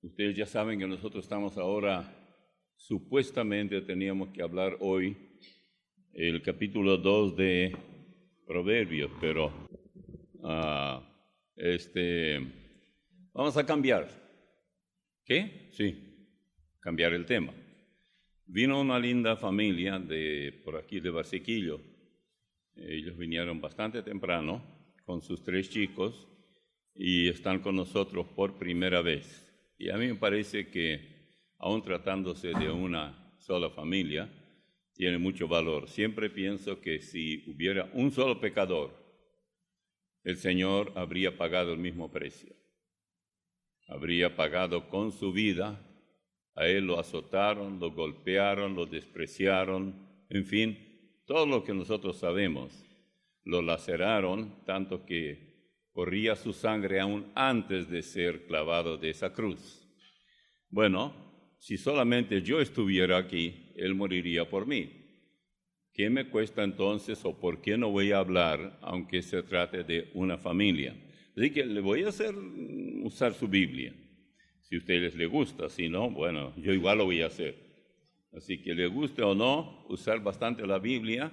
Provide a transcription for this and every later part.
Ustedes ya saben que nosotros estamos ahora, supuestamente teníamos que hablar hoy el capítulo 2 de Proverbios, pero vamos a cambiar. ¿Qué? Sí, cambiar el tema. Vino una linda familia por aquí de Barsequillo. Ellos vinieron bastante temprano con sus 3 chicos y están con nosotros por primera vez. Y a mí me parece que, aún tratándose de una sola familia, tiene mucho valor. Siempre pienso que si hubiera un solo pecador, el Señor habría pagado el mismo precio. Habría pagado con su vida. A él lo azotaron, lo golpearon, lo despreciaron, en fin, todo lo que nosotros sabemos. Lo laceraron tanto que corría su sangre aún antes de ser clavado de esa cruz. Bueno, si solamente yo estuviera aquí, Él moriría por mí. ¿Qué me cuesta entonces o por qué no voy a hablar aunque se trate de una familia? Así que le voy a hacer usar su Biblia. Si a ustedes les gusta, si no, bueno, yo igual lo voy a hacer. Así que le guste o no, usar bastante la Biblia,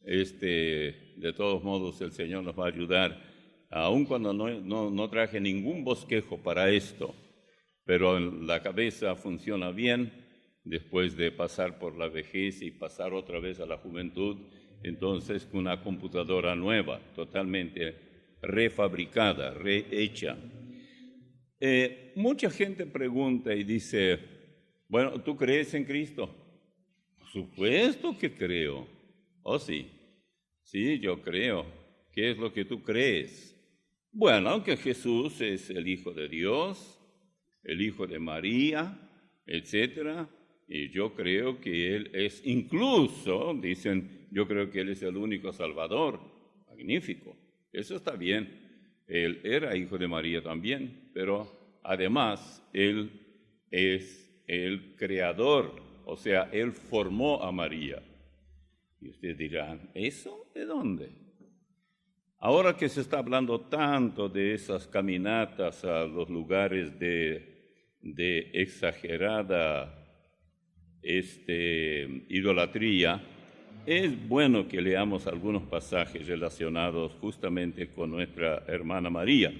de todos modos el Señor nos va a ayudar. Aun cuando no traje ningún bosquejo para esto, pero la cabeza funciona bien después de pasar por la vejez y pasar otra vez a la juventud, entonces una computadora nueva, totalmente refabricada, rehecha. Mucha gente pregunta y dice, bueno, ¿tú crees en Cristo? Por supuesto que creo. Oh, sí. Sí, yo creo. ¿Qué es lo que tú crees? Bueno, que Jesús es el Hijo de Dios, el Hijo de María, etcétera, y yo creo que Él es incluso, dicen, yo creo que Él es el único Salvador. Magnífico, eso está bien. Él era Hijo de María también, pero además Él es el Creador, o sea, Él formó a María. Y ustedes dirán, ¿eso de dónde? Ahora que se está hablando tanto de esas caminatas a los lugares de exagerada idolatría, es bueno que leamos algunos pasajes relacionados justamente con nuestra hermana María.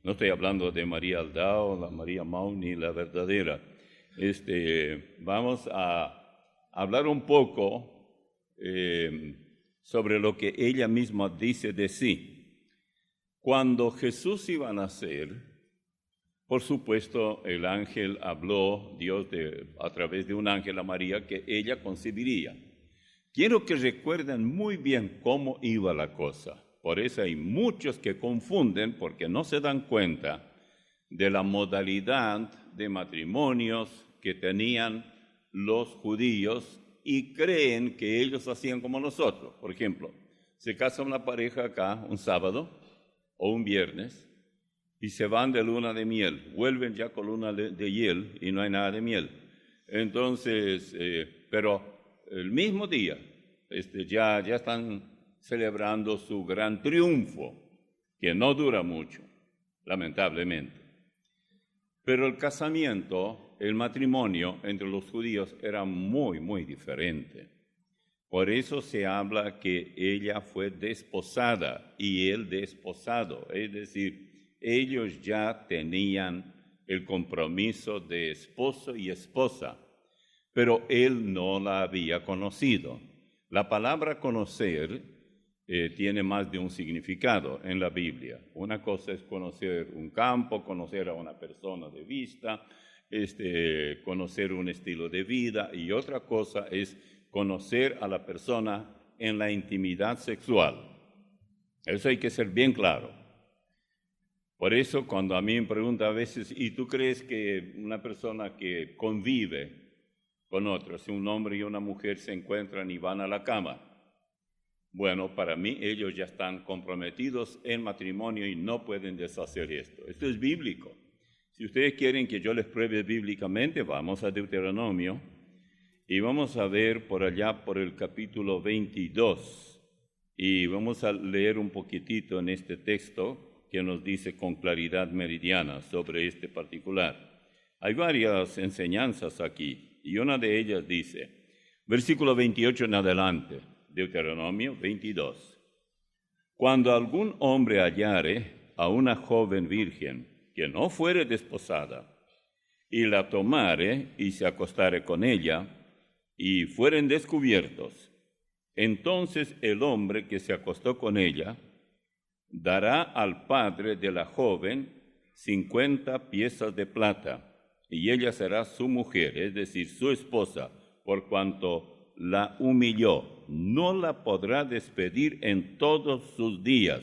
No estoy hablando de María Aldao, la María Mauni, la verdadera. Vamos a hablar un poco sobre lo que ella misma dice de sí. Cuando Jesús iba a nacer, por supuesto, el ángel habló, Dios a través de un ángel a María, que ella concebiría. Quiero que recuerden muy bien cómo iba la cosa. Por eso hay muchos que confunden porque no se dan cuenta de la modalidad de matrimonios que tenían los judíos y creen que ellos hacían como nosotros. Por ejemplo, se casa una pareja acá un sábado o un viernes y se van de luna de miel, vuelven ya con luna de hiel y no hay nada de miel. Entonces, pero el mismo día ya están celebrando su gran triunfo, que no dura mucho, lamentablemente. Pero el casamiento, el matrimonio entre los judíos era muy, muy diferente. Por eso se habla que ella fue desposada y él desposado, es decir, ellos ya tenían el compromiso de esposo y esposa, pero él no la había conocido. La palabra conocer tiene más de un significado en la Biblia. Una cosa es conocer un campo, conocer a una persona de vista, conocer un estilo de vida, y otra cosa es conocer a la persona en la intimidad sexual. Eso hay que ser bien claro. Por eso cuando a mí me preguntan a veces, ¿y tú crees que una persona que convive con otros, si un hombre y una mujer se encuentran y van a la cama? Bueno, para mí ellos ya están comprometidos en matrimonio y no pueden deshacer esto. Esto es bíblico. Si ustedes quieren que yo les pruebe bíblicamente, vamos a Deuteronomio y vamos a ver por allá por el capítulo 22 y vamos a leer un poquitito en este texto que nos dice con claridad meridiana sobre este particular. Hay varias enseñanzas aquí, y una de ellas dice, versículo 28 en adelante, Deuteronomio 22. Cuando algún hombre hallare a una joven virgen que no fuere desposada, y la tomare y se acostare con ella, y fueren descubiertos, entonces el hombre que se acostó con ella dará al padre de la joven 50 piezas de plata, y ella será su mujer, es decir, su esposa, por cuanto la humilló. No la podrá despedir en todos sus días.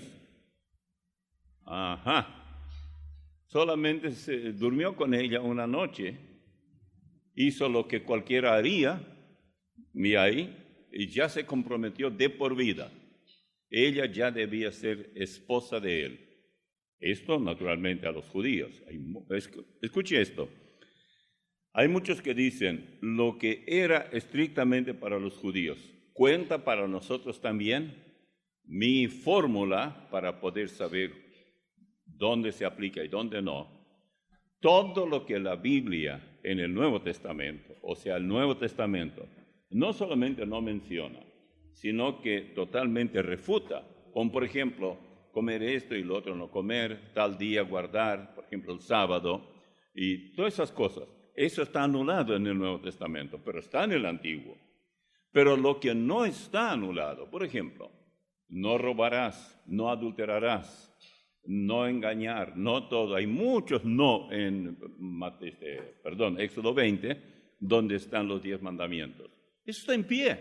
Solamente se durmió con ella una noche, hizo lo que cualquiera haría, y ya se comprometió de por vida. Ella ya debía ser esposa de él. Esto, naturalmente, a los judíos. Escuche esto. Hay muchos que dicen, lo que era estrictamente para los judíos, ¿cuenta para nosotros también? Mi fórmula para poder saber dónde se aplica y dónde no. Todo lo que la Biblia en el Nuevo Testamento, o sea, el Nuevo Testamento, no solamente no menciona, sino que totalmente refuta, como por ejemplo, comer esto y lo otro no comer, tal día guardar, por ejemplo, el sábado, y todas esas cosas. Eso está anulado en el Nuevo Testamento, pero está en el Antiguo. Pero lo que no está anulado, por ejemplo, no robarás, no adulterarás, no engañar, no todo. Hay muchos no en Éxodo 20, donde están los 10 mandamientos. Eso está en pie.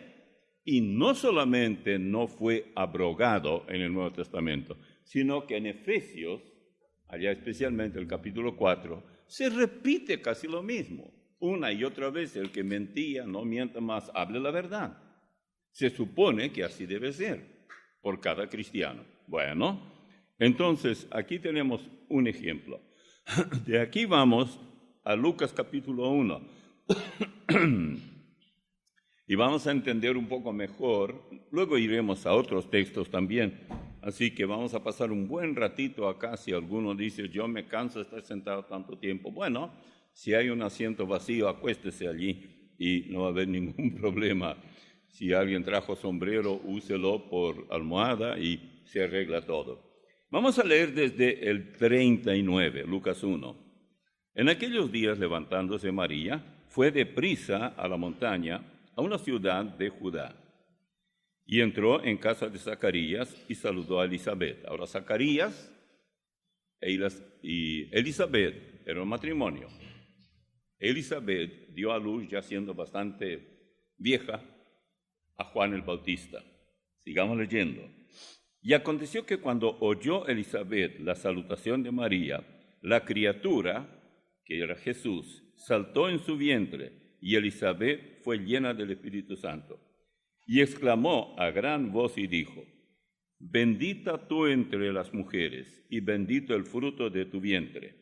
Y no solamente no fue abrogado en el Nuevo Testamento, sino que en Efesios, allá especialmente el capítulo 4, se repite casi lo mismo. Una y otra vez, el que mentía, no mienta más, hable la verdad. Se supone que así debe ser por cada cristiano. Bueno, entonces aquí tenemos un ejemplo. De aquí vamos a Lucas capítulo 1. Y vamos a entender un poco mejor, luego iremos a otros textos también, así que vamos a pasar un buen ratito acá. Si alguno dice, yo me canso de estar sentado tanto tiempo, bueno, si hay un asiento vacío, acuéstese allí y no va a haber ningún problema. Si alguien trajo sombrero, úselo por almohada y se arregla todo. Vamos a leer desde el 39, Lucas 1. En aquellos días, levantándose María, fue deprisa a la montaña, a una ciudad de Judá, y entró en casa de Zacarías y saludó a Elizabeth. Ahora, Zacarías y Elizabeth era un matrimonio. Elizabeth dio a luz, ya siendo bastante vieja, a Juan el Bautista. Sigamos leyendo. Y aconteció que cuando oyó Elizabeth la salutación de María, la criatura, que era Jesús, saltó en su vientre, y Elizabeth fue llena del Espíritu Santo. Y exclamó a gran voz y dijo, bendita tú entre las mujeres, y bendito el fruto de tu vientre.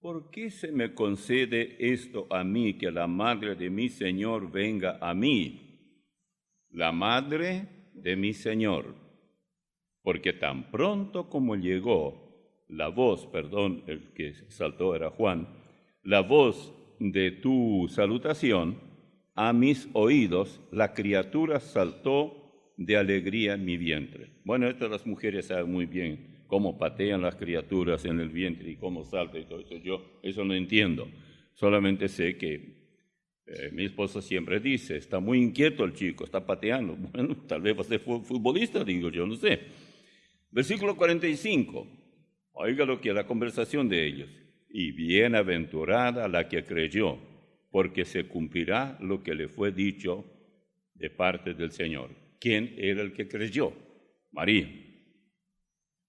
¿Por qué se me concede esto a mí, que la madre de mi Señor venga a mí? La madre de mi Señor. Porque tan pronto como llegó el que saltó era Juan, la voz de tu salutación, a mis oídos, la criatura saltó de alegría en mi vientre. Bueno, estas las mujeres saben muy bien cómo patean las criaturas en el vientre y cómo salta y todo eso. Yo eso no entiendo. Solamente sé que mi esposa siempre dice, está muy inquieto el chico, está pateando. Bueno, tal vez va a ser futbolista, digo yo, no sé. Versículo 45. Oiga lo que es la conversación de ellos. Y bienaventurada la que creyó, porque se cumplirá lo que le fue dicho de parte del Señor. ¿Quién era el que creyó? María.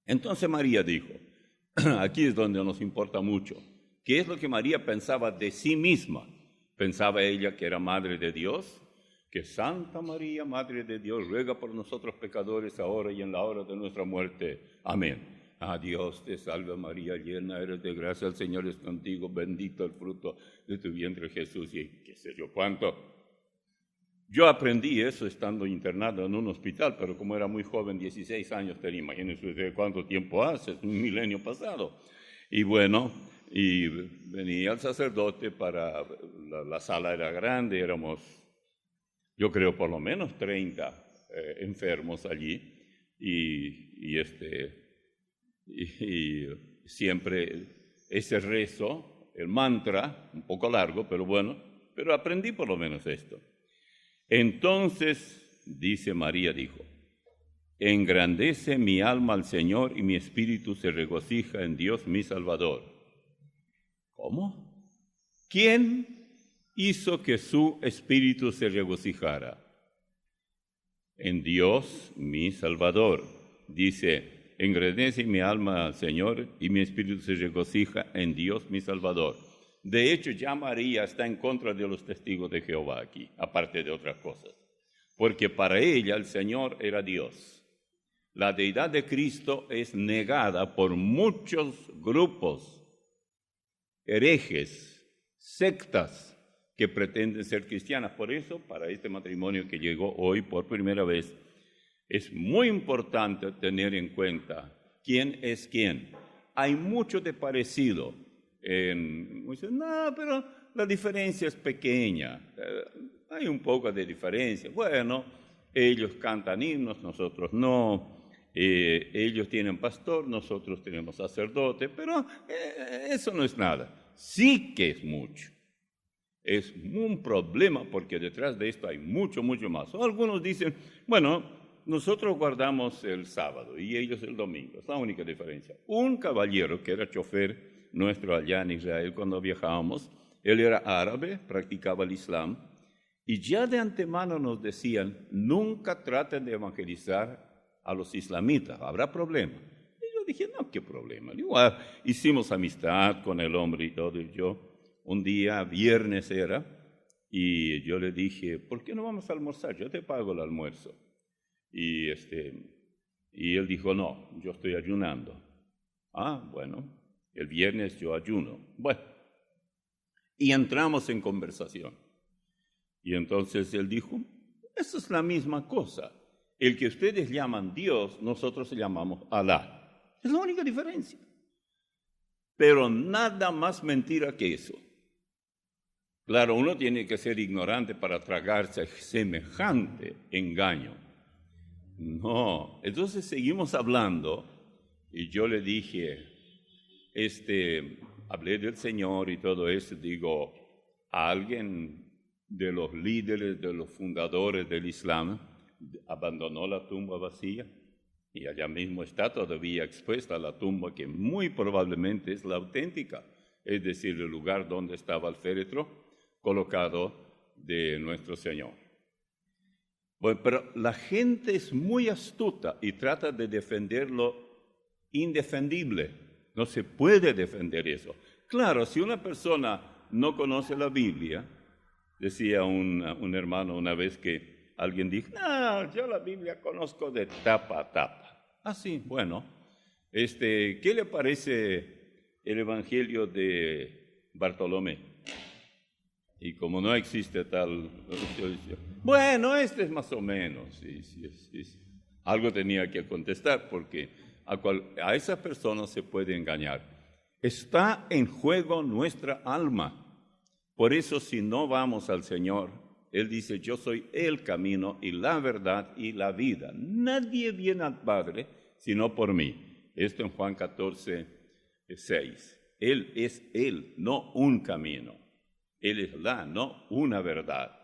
Entonces María dijo, aquí es donde nos importa mucho, ¿qué es lo que María pensaba de sí misma? ¿Pensaba ella que era madre de Dios? Que Santa María, Madre de Dios, ruega por nosotros pecadores ahora y en la hora de nuestra muerte. Amén. Dios te salve María, llena eres de gracia, el Señor es contigo, bendito el fruto de tu vientre Jesús, y qué sé yo cuánto. Yo aprendí eso estando internado en un hospital, pero como era muy joven, 16 años tenía, imagínense cuánto tiempo hace, es un milenio pasado. Y bueno, y venía el sacerdote para, la sala era grande, éramos, yo creo, por lo menos 30 enfermos allí, y siempre ese rezo, el mantra, un poco largo, pero bueno, pero aprendí por lo menos esto. Entonces, dice María, dijo, engrandece mi alma al Señor y mi espíritu se regocija en Dios mi Salvador. ¿Cómo? ¿Quién hizo que su espíritu se regocijara? En Dios mi Salvador. Dice, engrandece mi alma al Señor y mi espíritu se regocija en Dios mi Salvador. De hecho, ya María está en contra de los testigos de Jehová aquí, aparte de otras cosas. Porque para ella el Señor era Dios. La deidad de Cristo es negada por muchos grupos, herejes, sectas que pretenden ser cristianas. Por eso, para este matrimonio que llegó hoy por primera vez, es muy importante tener en cuenta quién es quién. Hay mucho de parecido. Dicen, no, pero la diferencia es pequeña. Hay un poco de diferencia. Bueno, ellos cantan himnos, nosotros no. Ellos tienen pastor, nosotros tenemos sacerdote, pero eso no es nada. Sí que es mucho. Es un problema porque detrás de esto hay mucho, mucho más. O algunos dicen, bueno, nosotros guardamos el sábado y ellos el domingo. Es la única diferencia. Un caballero que era chofer nuestro allá en Israel cuando viajábamos, él era árabe, practicaba el Islam, y ya de antemano nos decían, nunca traten de evangelizar a los islamitas, habrá problema. Y yo dije, no, ¿qué problema? Igual hicimos amistad con el hombre y todo, y yo, un día, viernes era, y yo le dije, ¿por qué no vamos a almorzar? Yo te pago el almuerzo. Y él dijo, no, yo estoy ayunando. Ah, bueno, el viernes yo ayuno. Bueno, y entramos en conversación. Y entonces él dijo, eso es la misma cosa. El que ustedes llaman Dios, nosotros le llamamos Alá. Es la única diferencia. Pero nada más mentira que eso. Claro, uno tiene que ser ignorante para tragarse semejante engaño. No, entonces seguimos hablando y yo le dije, hablé del Señor y todo eso, digo, a alguien de los líderes, de los fundadores del Islam, abandonó la tumba vacía y allá mismo está todavía expuesta la tumba que muy probablemente es la auténtica, es decir, el lugar donde estaba el féretro colocado de nuestro Señor. Bueno, pero la gente es muy astuta y trata de defender lo indefendible. No se puede defender eso. Claro, si una persona no conoce la Biblia, decía un hermano una vez que alguien dijo, no, yo la Biblia conozco de tapa a tapa. Ah, sí, bueno. ¿Qué le parece el Evangelio de Bartolomé? Y como no existe tal... Bueno, es más o menos. Sí. Algo tenía que contestar porque a esas personas se puede engañar. Está en juego nuestra alma. Por eso si no vamos al Señor, Él dice, yo soy el camino y la verdad y la vida. Nadie viene al Padre sino por mí. Esto en Juan 14, 6. Él es Él, no un camino. Él es no una verdad.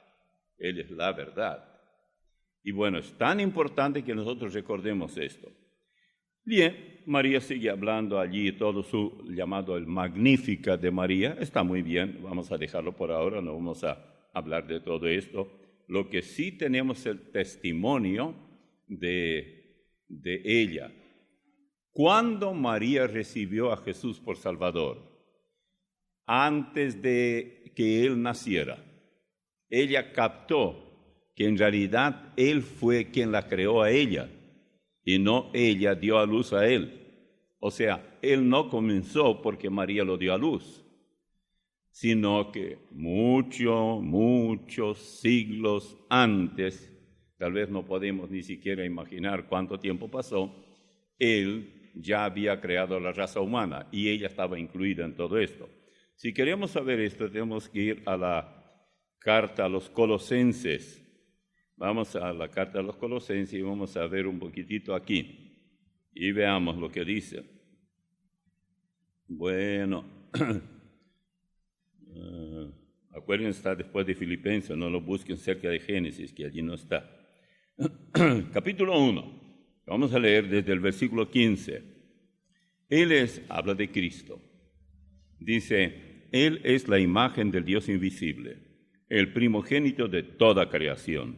Él es la verdad. Y bueno, es tan importante que nosotros recordemos esto. Bien, María sigue hablando allí, todo su llamado el Magnífica de María. Está muy bien, vamos a dejarlo por ahora, no vamos a hablar de todo esto. Lo que sí tenemos el testimonio de ella. ¿Cuándo María recibió a Jesús por Salvador? Antes de que Él naciera. Ella captó que en realidad Él fue quien la creó a ella y no ella dio a luz a Él. O sea, Él no comenzó porque María lo dio a luz, sino que muchos siglos antes, tal vez no podemos ni siquiera imaginar cuánto tiempo pasó, Él ya había creado la raza humana y ella estaba incluida en todo esto. Si queremos saber esto, tenemos que ir a la carta a los Colosenses. Vamos a la carta a los Colosenses y vamos a ver un poquitito aquí y veamos lo que dice. Bueno, acuérdense, está después de Filipenses, no lo busquen cerca de Génesis, que allí no está. Capítulo 1, vamos a leer desde el versículo 15. Habla de Cristo. Dice, Él es la imagen del Dios invisible, el primogénito de toda creación,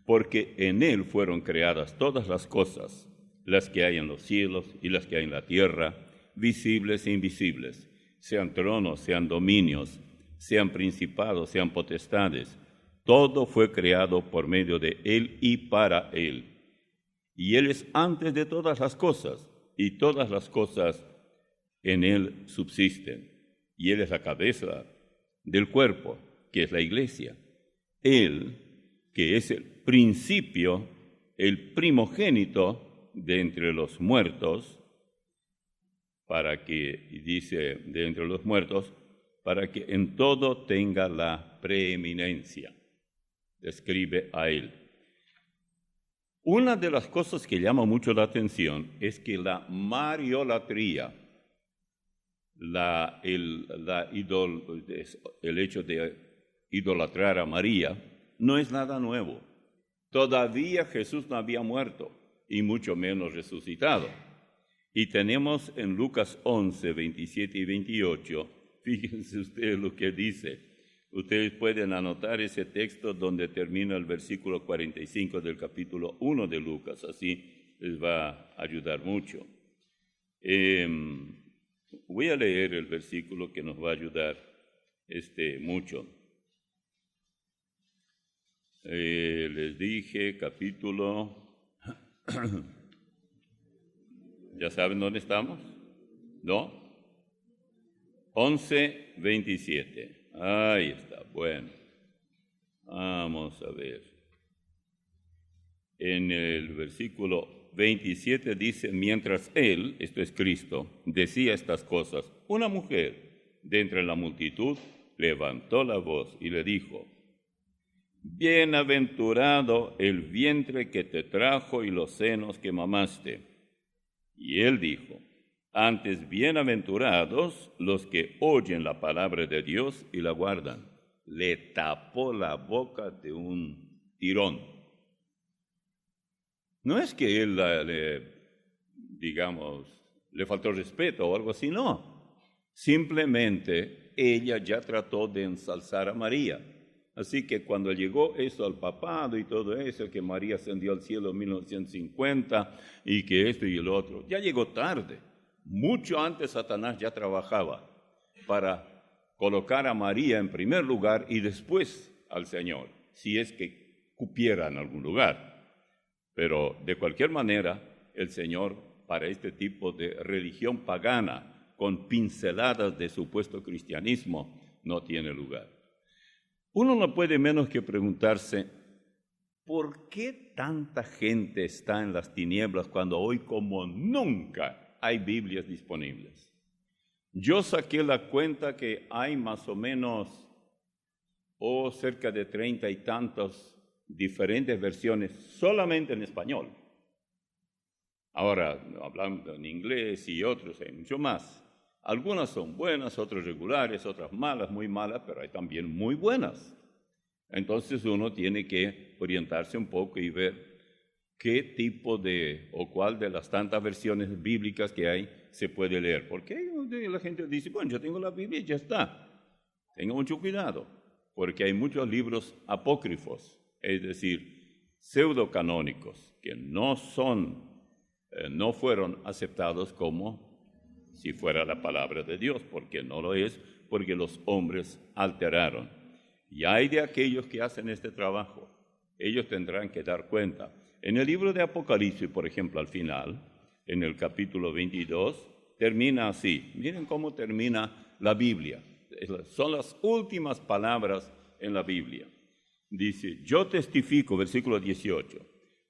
porque en Él fueron creadas todas las cosas, las que hay en los cielos y las que hay en la tierra, visibles e invisibles, sean tronos, sean dominios, sean principados, sean potestades. Todo fue creado por medio de Él y para Él. Y Él es antes de todas las cosas, y todas las cosas en Él subsisten. Y Él es la cabeza del cuerpo, que es la iglesia. Él, que es el principio, el primogénito de entre los muertos, de entre los muertos, para que en todo tenga la preeminencia. Describe a Él. Una de las cosas que llama mucho la atención es que la mariolatría, el hecho de idolatrar a María, no es nada nuevo. Todavía Jesús no había muerto, y mucho menos resucitado. Y tenemos en Lucas 11, 27 y 28, fíjense ustedes lo que dice. Ustedes pueden anotar ese texto donde termina el versículo 45 del capítulo 1 de Lucas, así les va a ayudar mucho. Voy a leer el versículo que nos va a ayudar mucho. Les dije capítulo... ¿Ya saben dónde estamos? ¿No? 11, 27. Ahí está, bueno. Vamos a ver. En el versículo 27 dice, mientras Él, esto es Cristo, decía estas cosas, una mujer de entre la multitud levantó la voz y le dijo, bienaventurado el vientre que te trajo y los senos que mamaste. Y Él dijo, antes bienaventurados los que oyen la palabra de Dios y la guardan. Le tapó la boca de un tirón. No es que Él le faltó respeto o algo así, no. Simplemente ella ya trató de ensalzar a María. Así que cuando llegó eso al papado y todo eso, que María ascendió al cielo en 1950 y que esto y el otro, ya llegó tarde. Mucho antes Satanás ya trabajaba para colocar a María en primer lugar y después al Señor, si es que cupiera en algún lugar. Pero de cualquier manera, el Señor, para este tipo de religión pagana, con pinceladas de supuesto cristianismo, no tiene lugar. Uno no puede menos que preguntarse, ¿por qué tanta gente está en las tinieblas cuando hoy como nunca hay Biblias disponibles? Yo saqué la cuenta que hay más o menos cerca de 30 y tantas diferentes versiones solamente en español. Ahora, hablando en inglés y otros, hay mucho más. Algunas son buenas, otras regulares, otras malas, muy malas, pero hay también muy buenas. Entonces uno tiene que orientarse un poco y ver qué tipo o cuál de las tantas versiones bíblicas que hay se puede leer. Porque la gente dice, bueno, yo tengo la Biblia y ya está. Tenga mucho cuidado, porque hay muchos libros apócrifos, es decir, pseudocanónicos, que no fueron aceptados como si fuera la palabra de Dios, porque no lo es, porque los hombres alteraron. Y hay de aquellos que hacen este trabajo, ellos tendrán que dar cuenta. En el libro de Apocalipsis, por ejemplo, al final, en el capítulo 22, termina así. Miren cómo termina la Biblia. Son las últimas palabras en la Biblia. Dice, yo testifico, versículo 18,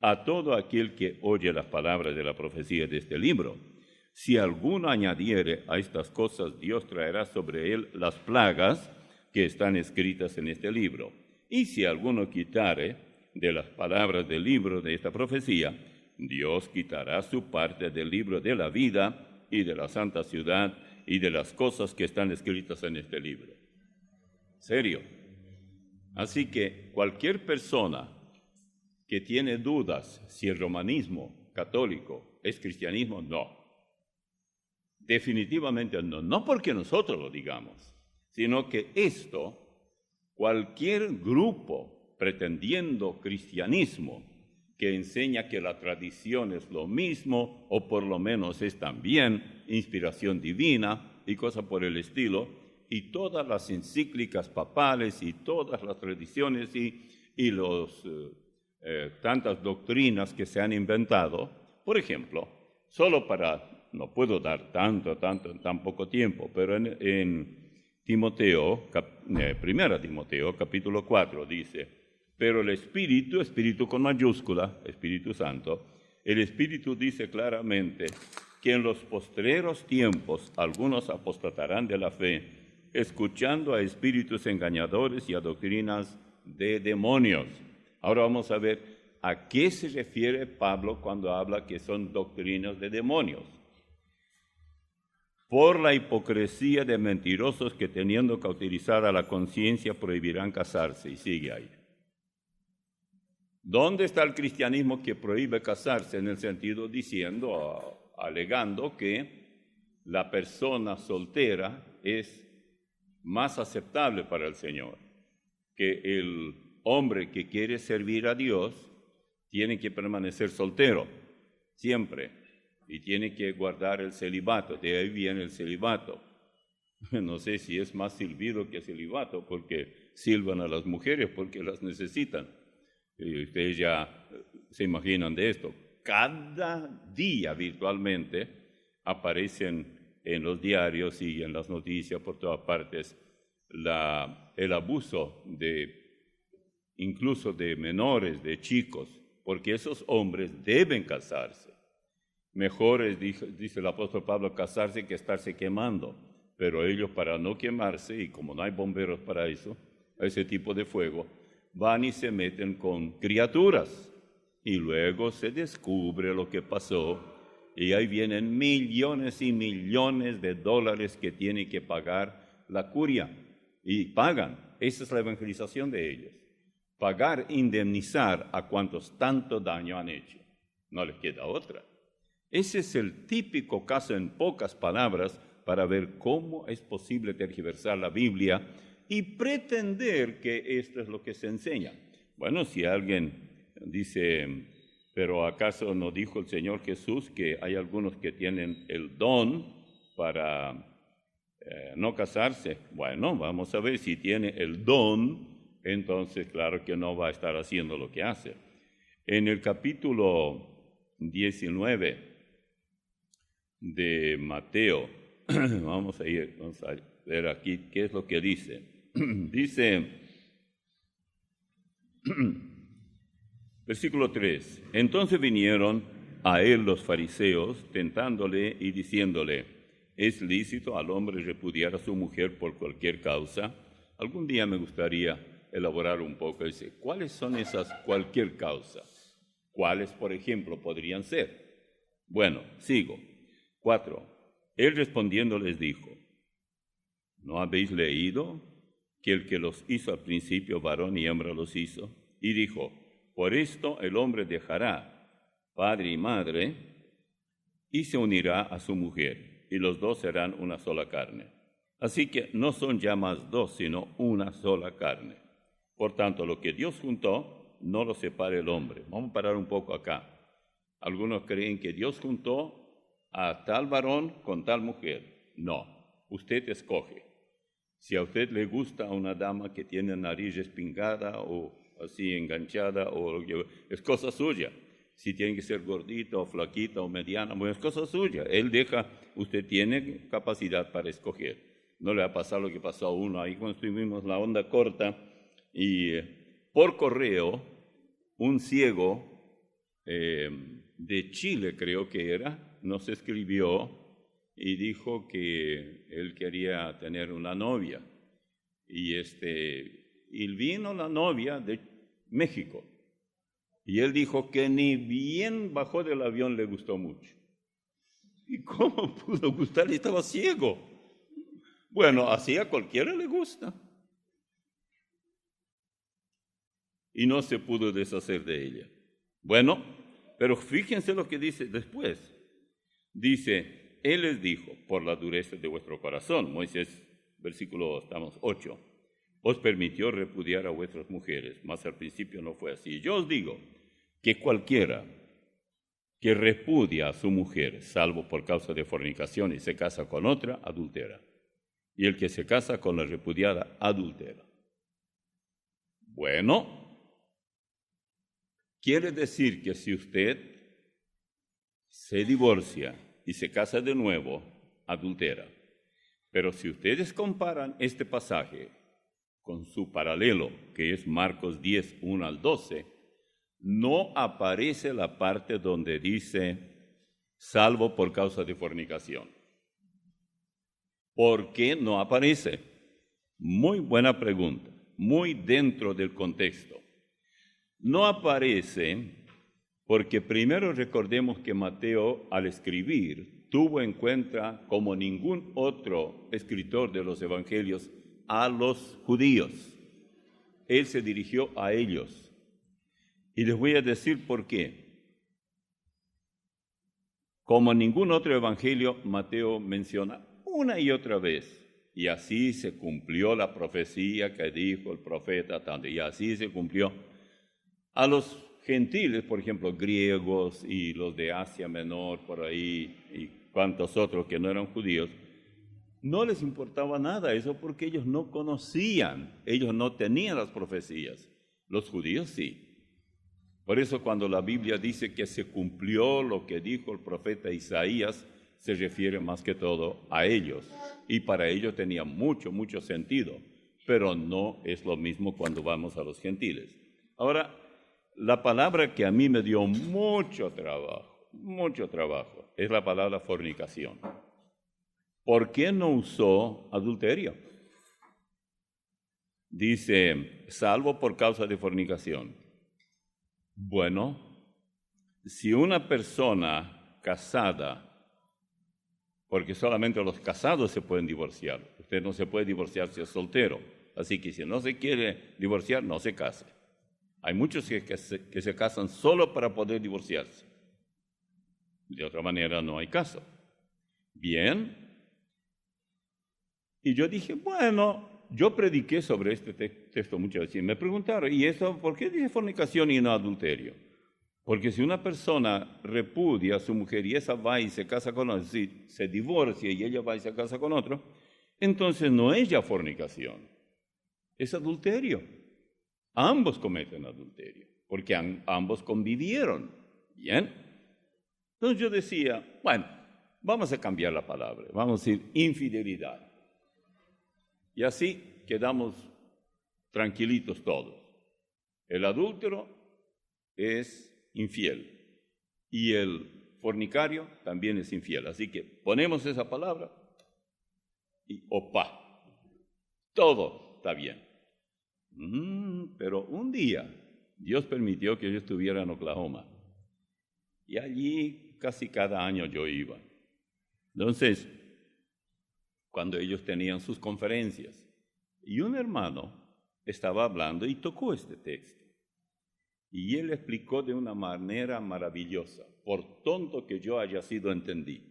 a todo aquel que oye las palabras de la profecía de este libro, Si alguno añadiere a estas cosas, Dios traerá sobre él las plagas que están escritas en este libro. Y si alguno quitare de las palabras del libro de esta profecía, Dios quitará su parte del libro de la vida y de la santa ciudad y de las cosas que están escritas en este libro. ¿Serio? Así que cualquier persona que tiene dudas si el romanismo católico es cristianismo, no. Definitivamente no. No porque nosotros lo digamos, sino que cualquier grupo pretendiendo cristianismo que enseña que la tradición es lo mismo, o por lo menos es también inspiración divina y cosas por el estilo, y todas las encíclicas papales y todas las tradiciones y tantas doctrinas que se han inventado. Por ejemplo, no puedo dar tan poco tiempo, pero en Timoteo, primera Timoteo, capítulo 4, dice: pero el Espíritu con mayúscula, Espíritu Santo, el Espíritu dice claramente que en los postreros tiempos algunos apostatarán de la fe, escuchando a espíritus engañadores y a doctrinas de demonios. Ahora vamos a ver a qué se refiere Pablo cuando habla que son doctrinas de demonios. Por la hipocresía de mentirosos que teniendo cauterizada la conciencia prohibirán casarse, y sigue ahí. ¿Dónde está el cristianismo que prohíbe casarse? En el sentido alegando que la persona soltera es más aceptable para el Señor, que el hombre que quiere servir a Dios tiene que permanecer soltero siempre y tiene que guardar el celibato. De ahí viene el celibato. No sé si es más silbido que celibato, porque silban a las mujeres porque las necesitan. Y ustedes ya se imaginan de esto. Cada día virtualmente aparecen en los diarios y en las noticias por todas partes el abuso incluso de menores, de chicos, porque esos hombres deben casarse. Mejor es, dice el apóstol Pablo, casarse que estarse quemando, pero ellos, para no quemarse, y como no hay bomberos para eso, ese tipo de fuego, van y se meten con criaturas, y luego se descubre lo que pasó, y ahí vienen millones y millones de dólares que tiene que pagar la curia, y pagan. Esa es la evangelización de ellos. Pagar, indemnizar a cuantos tanto daño han hecho. No les queda otra. Ese es el típico caso, en pocas palabras, para ver cómo es posible tergiversar la Biblia y pretender que esto es lo que se enseña. Bueno, si alguien dice, pero ¿acaso no dijo el Señor Jesús que hay algunos que tienen el don para no casarse? Bueno, vamos a ver si tiene el don, entonces claro que no va a estar haciendo lo que hace. En el capítulo 19 de Mateo, vamos a ver aquí qué es lo que dice. Dice, versículo 3, entonces vinieron a él los fariseos, tentándole y diciéndole, ¿es lícito al hombre repudiar a su mujer por cualquier causa? Algún día me gustaría elaborar un poco. Dice, ¿cuáles son esas cualquier causa? ¿Cuáles, por ejemplo, podrían ser? Bueno, sigo. 4. Él respondiendo les dijo, ¿no habéis leído que el que los hizo al principio, varón y hembra los hizo? Y dijo, por esto el hombre dejará padre y madre y se unirá a su mujer, y los dos serán una sola carne. Así que no son ya más dos, sino una sola carne. Por tanto, lo que Dios juntó, no lo separe el hombre. Vamos a parar un poco acá. Algunos creen que Dios juntó a tal varón con tal mujer. No, usted escoge. Si a usted le gusta una dama que tiene nariz respingada o así enganchada, es cosa suya. Si tiene que ser gordita o flaquita o mediana, bueno, es cosa suya. Usted tiene capacidad para escoger. No le va a pasar lo que pasó a uno ahí cuando estuvimos la onda corta y por correo un ciego de Chile, creo que era, nos escribió y dijo que él quería tener una novia. Y vino la novia de México. Y él dijo que ni bien bajó del avión le gustó mucho. ¿Y cómo pudo gustarle? Estaba ciego. Bueno, así a cualquiera le gusta. Y no se pudo deshacer de ella. Bueno, pero fíjense lo que dice después. Dice, Él les dijo, por la dureza de vuestro corazón, Moisés, versículo 8, os permitió repudiar a vuestras mujeres, mas al principio no fue así. Yo os digo que cualquiera que repudia a su mujer, salvo por causa de fornicación, y se casa con otra, adultera. Y el que se casa con la repudiada, adultera. Bueno, quiere decir que si usted se divorcia y se casa de nuevo, adultera. Pero si ustedes comparan este pasaje con su paralelo, que es Marcos 10, 1 al 12, no aparece la parte donde dice, salvo por causa de fornicación. ¿Por qué no aparece? Muy buena pregunta, muy dentro del contexto. No aparece porque primero recordemos que Mateo, al escribir, tuvo en cuenta, como ningún otro escritor de los evangelios, a los judíos. Él se dirigió a ellos. Y les voy a decir por qué. Como ningún otro evangelio, Mateo menciona una y otra vez, y así se cumplió la profecía que dijo el profeta, y así se cumplió. A los gentiles, por ejemplo, griegos y los de Asia Menor, por ahí, y cuantos otros que no eran judíos, no les importaba nada eso porque ellos no conocían, ellos no tenían las profecías. Los judíos sí. Por eso cuando la Biblia dice que se cumplió lo que dijo el profeta Isaías, se refiere más que todo a ellos. Y para ellos tenía mucho, mucho sentido, pero no es lo mismo cuando vamos a los gentiles. Ahora, la palabra que a mí me dio mucho trabajo, es la palabra fornicación. ¿Por qué no usó adulterio? Dice, salvo por causa de fornicación. Bueno, si una persona casada, porque solamente los casados se pueden divorciar, usted no se puede divorciar si es soltero, así que si no se quiere divorciar, no se case. Hay muchos que se casan solo para poder divorciarse. De otra manera no hay caso. Bien. Y yo dije, bueno, yo prediqué sobre este texto muchas veces. Y me preguntaron, ¿y eso por qué dice fornicación y no adulterio? Porque si una persona repudia a su mujer y esa va y se casa con otro, si se divorcia y ella va y se casa con otro, entonces no es ya fornicación, es adulterio. Ambos cometen adulterio, porque ambos convivieron. ¿Bien? Entonces yo decía, bueno, vamos a cambiar la palabra, vamos a decir infidelidad. Y así quedamos tranquilitos todos. El adúltero es infiel y el fornicario también es infiel. Así que ponemos esa palabra y opa, todo está bien. Pero un día Dios permitió que yo estuviera en Oklahoma y allí casi cada año yo iba. Entonces, cuando ellos tenían sus conferencias, y un hermano estaba hablando y tocó este texto. Y él explicó de una manera maravillosa, por tonto que yo haya sido, entendí.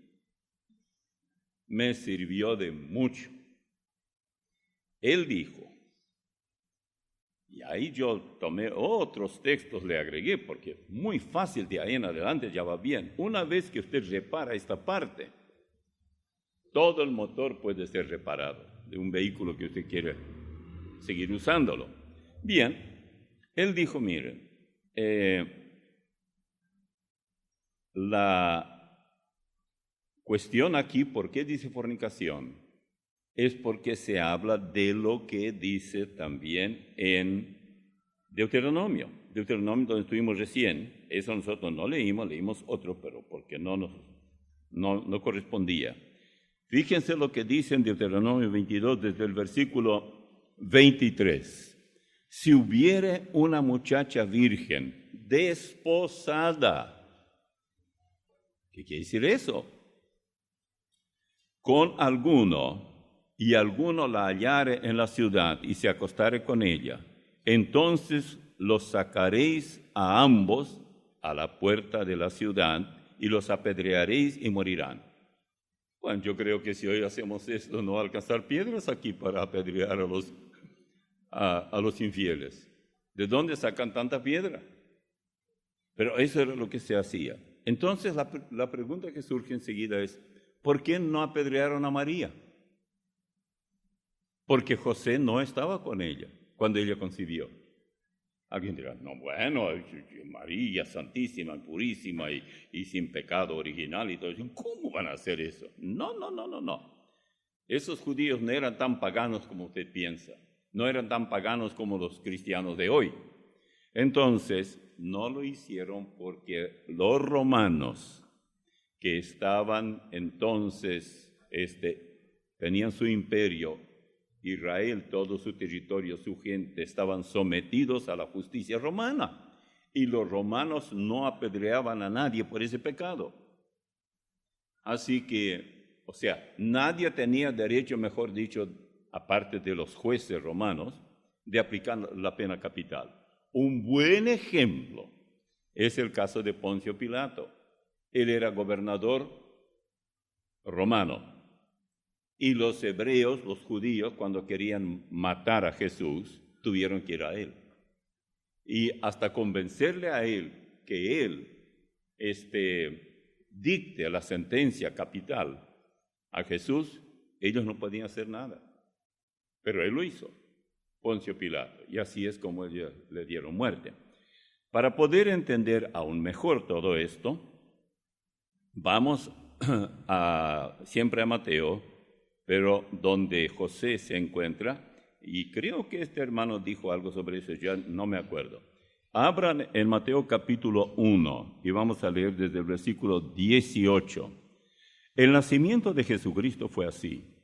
Me sirvió de mucho. Él dijo, y ahí yo tomé otros textos, le agregué, porque muy fácil de ahí en adelante ya va bien. Una vez que usted repara esta parte, todo el motor puede ser reparado de un vehículo que usted quiere seguir usándolo. Bien, él dijo, miren, la cuestión aquí, ¿por qué dice fornicación? Es porque se habla de lo que dice también en Deuteronomio. Deuteronomio donde estuvimos recién, eso nosotros no leímos otro, pero porque no correspondía. Fíjense lo que dice en Deuteronomio 22 desde el versículo 23. Si hubiere una muchacha virgen desposada, ¿qué quiere decir eso? Con alguno, y alguno la hallare en la ciudad y se acostare con ella, entonces los sacaréis a ambos a la puerta de la ciudad y los apedrearéis y morirán. Bueno, yo creo que si hoy hacemos esto, no va a alcanzar piedras aquí para apedrear a los infieles. ¿De dónde sacan tanta piedra? Pero eso era lo que se hacía. Entonces la pregunta que surge enseguida es, ¿por qué no apedrearon a María? Porque José no estaba con ella cuando ella concibió. Alguien dirá, no, bueno, María santísima, purísima y sin pecado original y todo eso. ¿Cómo van a hacer eso? No. Esos judíos no eran tan paganos como usted piensa. No eran tan paganos como los cristianos de hoy. Entonces, no lo hicieron porque los romanos que estaban entonces, tenían su imperio, Israel, todo su territorio, su gente, estaban sometidos a la justicia romana. Y los romanos no apedreaban a nadie por ese pecado. Así que, nadie tenía derecho, mejor dicho, aparte de los jueces romanos, de aplicar la pena capital. Un buen ejemplo es el caso de Poncio Pilato. Él era gobernador romano. Y los hebreos, los judíos, cuando querían matar a Jesús, tuvieron que ir a él. Y hasta convencerle a él que él dicte la sentencia capital a Jesús, ellos no podían hacer nada. Pero él lo hizo, Poncio Pilato, y así es como ellos le dieron muerte. Para poder entender aún mejor todo esto, vamos siempre a Mateo, pero donde José se encuentra, y creo que este hermano dijo algo sobre eso, ya no me acuerdo. Abran en Mateo capítulo 1 y vamos a leer desde el versículo 18. El nacimiento de Jesucristo fue así.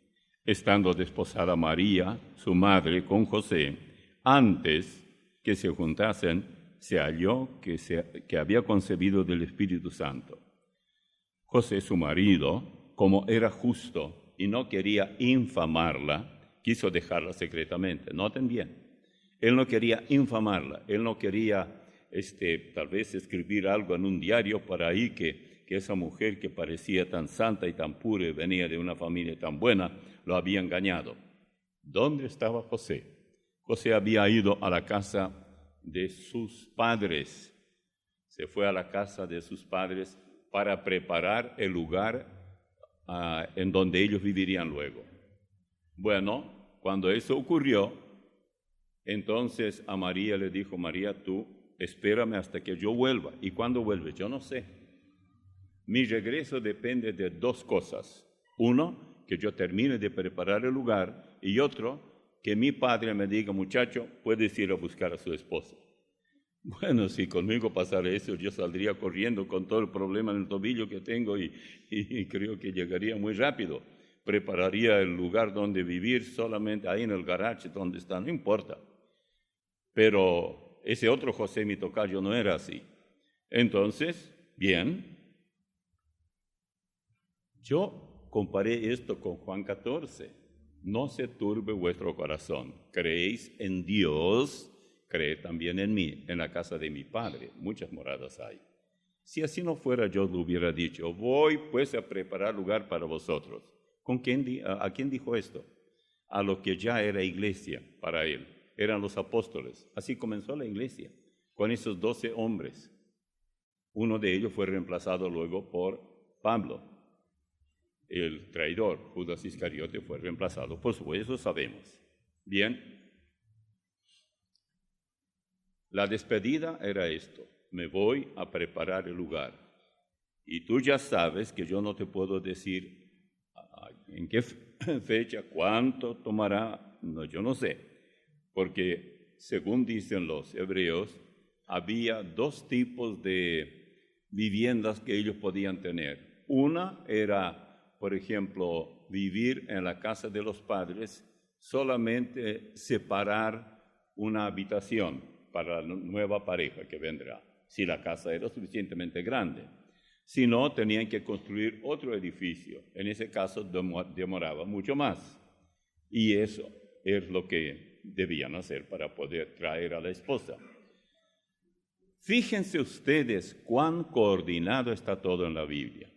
Estando desposada María, su madre, con José, antes que se juntasen, se halló que había concebido del Espíritu Santo. José, su marido, como era justo y no quería infamarla, quiso dejarla secretamente. Noten bien, él no quería infamarla, él no quería tal vez escribir algo en un diario para ahí que esa mujer que parecía tan santa y tan pura y venía de una familia tan buena, lo había engañado. ¿Dónde estaba José? José había ido a la casa de sus padres. Se fue a la casa de sus padres para preparar el lugar en donde ellos vivirían luego. Bueno, cuando eso ocurrió, entonces a María le dijo, María, tú espérame hasta que yo vuelva. ¿Y cuándo vuelve? Yo no sé. Mi regreso depende de dos cosas. Uno, que yo termine de preparar el lugar, y otro, que mi padre me diga, muchacho, puedes ir a buscar a su esposa. Bueno, si conmigo pasara eso, yo saldría corriendo con todo el problema en el tobillo que tengo y creo que llegaría muy rápido. Prepararía el lugar donde vivir solamente ahí en el garage donde está, no importa. Pero ese otro José, mi tocayo, no era así. Entonces, bien, yo comparé esto con Juan 14. No se turbe vuestro corazón. Creéis en Dios, cree también en mí. En la casa de mi Padre muchas moradas hay. Si así no fuera, yo lo hubiera dicho, voy pues a preparar lugar para vosotros. ¿A quién dijo esto? A lo que ya era iglesia para él. Eran los apóstoles. Así comenzó la iglesia, con esos 12 hombres. Uno de ellos fue reemplazado luego por Pablo. El traidor, Judas Iscariote, fue reemplazado por su. Eso sabemos. Bien. La despedida era esto. Me voy a preparar el lugar. Y tú ya sabes que yo no te puedo decir en qué fecha, cuánto tomará. No, yo no sé. Porque según dicen los hebreos, había dos tipos de viviendas que ellos podían tener. Una era, por ejemplo, vivir en la casa de los padres, solamente separar una habitación para la nueva pareja que vendrá, si la casa era suficientemente grande. Si no, tenían que construir otro edificio. En ese caso demoraba mucho más. Y eso es lo que debían hacer para poder traer a la esposa. Fíjense ustedes cuán coordinado está todo en la Biblia.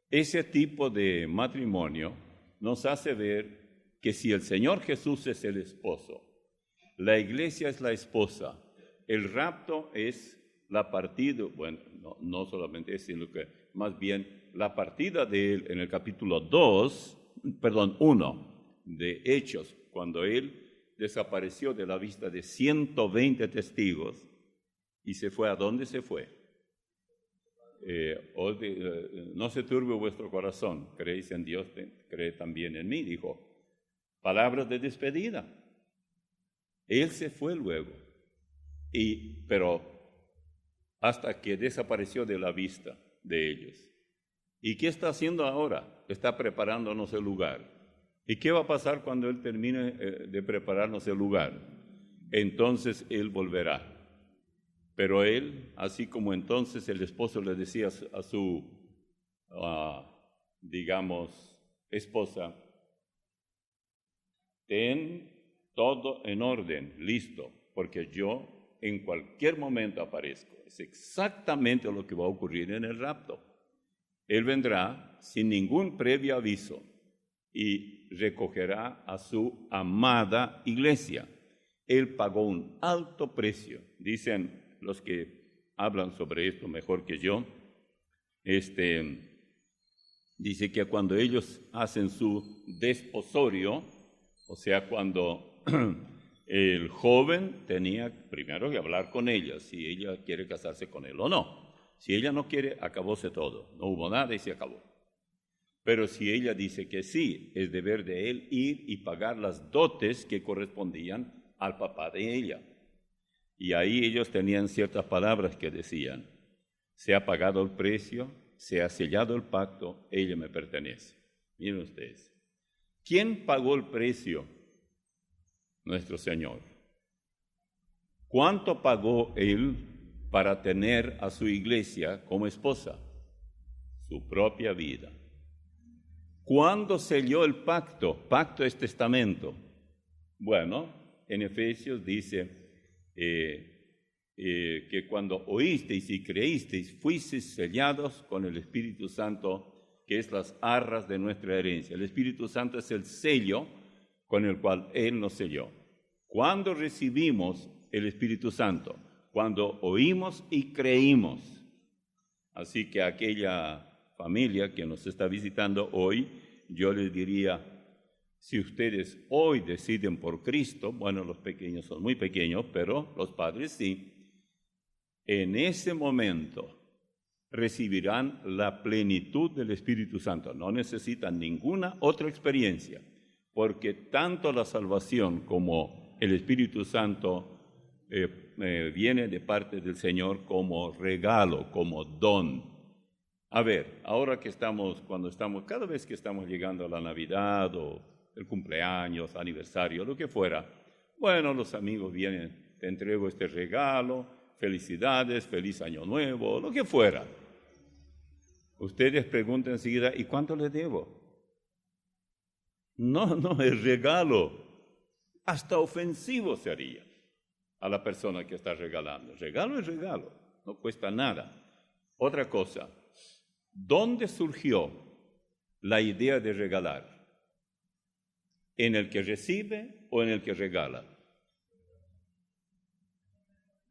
Ese tipo de matrimonio nos hace ver que si el Señor Jesús es el esposo, la iglesia es la esposa, el rapto es la partida, bueno, no solamente es, sino que más bien la partida de él en el capítulo 1 de Hechos, cuando él desapareció de la vista de 120 testigos y se fue. ¿A dónde se fue? No se turbe vuestro corazón, creéis en Dios, creed también en mí, dijo. Palabras de despedida. Él se fue luego, pero hasta que desapareció de la vista de ellos. ¿Y qué está haciendo ahora? Está preparándonos el lugar. ¿Y qué va a pasar cuando Él termine de prepararnos el lugar? Entonces Él volverá. Pero Él, así como entonces el esposo le decía a su, esposa, ten todo en orden, listo, porque yo en cualquier momento aparezco. Es exactamente lo que va a ocurrir en el rapto. Él vendrá sin ningún previo aviso y recogerá a su amada iglesia. Él pagó un alto precio. Dicen los que hablan sobre esto mejor que yo, dice que cuando ellos hacen su desposorio, o sea, cuando el joven tenía primero que hablar con ella, si ella quiere casarse con él o no. Si ella no quiere, acabóse todo. No hubo nada y se acabó. Pero si ella dice que sí, es deber de él ir y pagar las dotes que correspondían al papá de ella. Y ahí ellos tenían ciertas palabras que decían, se ha pagado el precio, se ha sellado el pacto, ella me pertenece. Miren ustedes, ¿quién pagó el precio? Nuestro Señor. ¿Cuánto pagó Él para tener a su iglesia como esposa? Su propia vida. ¿Cuándo selló el pacto? Pacto es testamento. Bueno, en Efesios dice que cuando oísteis y creísteis, fuisteis sellados con el Espíritu Santo, que es las arras de nuestra herencia. El Espíritu Santo es el sello con el cual Él nos selló. ¿Cuándo recibimos el Espíritu Santo? Cuando oímos y creímos. Así que a aquella familia que nos está visitando hoy, yo les diría, si ustedes hoy deciden por Cristo, bueno, los pequeños son muy pequeños, pero los padres sí, en ese momento recibirán la plenitud del Espíritu Santo. No necesitan ninguna otra experiencia, porque tanto la salvación como el Espíritu Santo viene de parte del Señor como regalo, como don. A ver, ahora que cada vez que estamos llegando a la Navidad o el cumpleaños, aniversario, lo que fuera, bueno, los amigos vienen, te entrego este regalo, felicidades, feliz año nuevo, lo que fuera. Ustedes preguntan enseguida, ¿y cuánto le debo? No, el regalo hasta ofensivo sería a la persona que está regalando. Regalo es regalo, no cuesta nada. Otra cosa, ¿dónde surgió la idea de regalar? ¿En el que recibe o en el que regala?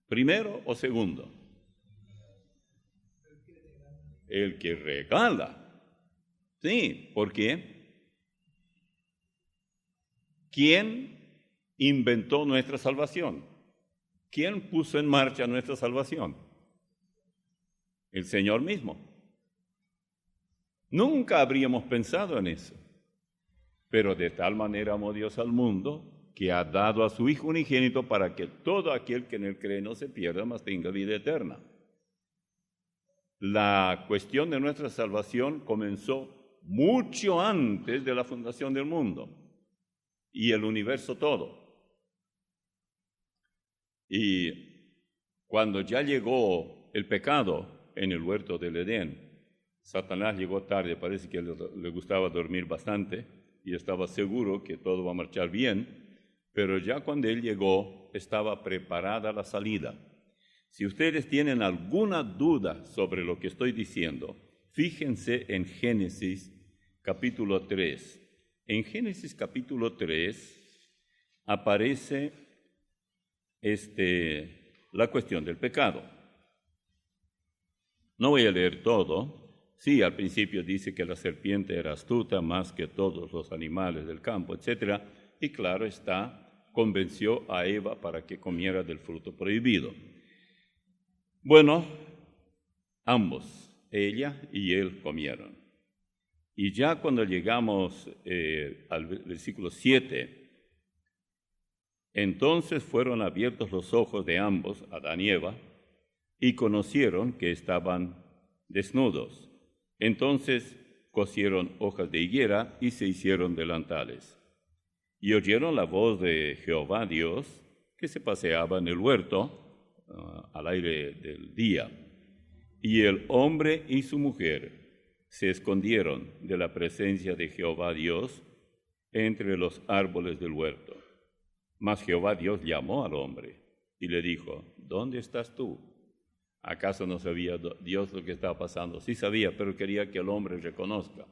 ¿Primero o segundo? El que regala. Sí, ¿por qué? ¿Quién inventó nuestra salvación? ¿Quién puso en marcha nuestra salvación? El Señor mismo. Nunca habríamos pensado en eso. Pero de tal manera amó Dios al mundo que ha dado a su Hijo unigénito para que todo aquel que en él cree no se pierda, mas tenga vida eterna. La cuestión de nuestra salvación comenzó mucho antes de la fundación del mundo y el universo todo. Y cuando ya llegó el pecado en el huerto del Edén, Satanás llegó tarde, parece que le gustaba dormir bastante y estaba seguro que todo va a marchar bien, pero ya cuando él llegó estaba preparada la salida. Si ustedes tienen alguna duda sobre lo que estoy diciendo, fíjense en Génesis capítulo 3. En Génesis capítulo 3 aparece la cuestión del pecado. No voy a leer todo. Sí, al principio dice que la serpiente era astuta más que todos los animales del campo, etc. Y claro está, convenció a Eva para que comiera del fruto prohibido. Bueno, ambos, ella y él, comieron. Y ya cuando llegamos al versículo 7, entonces fueron abiertos los ojos de ambos, Adán y Eva, y conocieron que estaban desnudos. Entonces cosieron hojas de higuera y se hicieron delantales. Y oyeron la voz de Jehová Dios, que se paseaba en el huerto al aire del día. Y el hombre y su mujer se escondieron de la presencia de Jehová Dios entre los árboles del huerto. Mas Jehová Dios llamó al hombre y le dijo, ¿dónde estás tú? ¿Acaso no sabía Dios lo que estaba pasando? Sí sabía, pero quería que el hombre reconozca.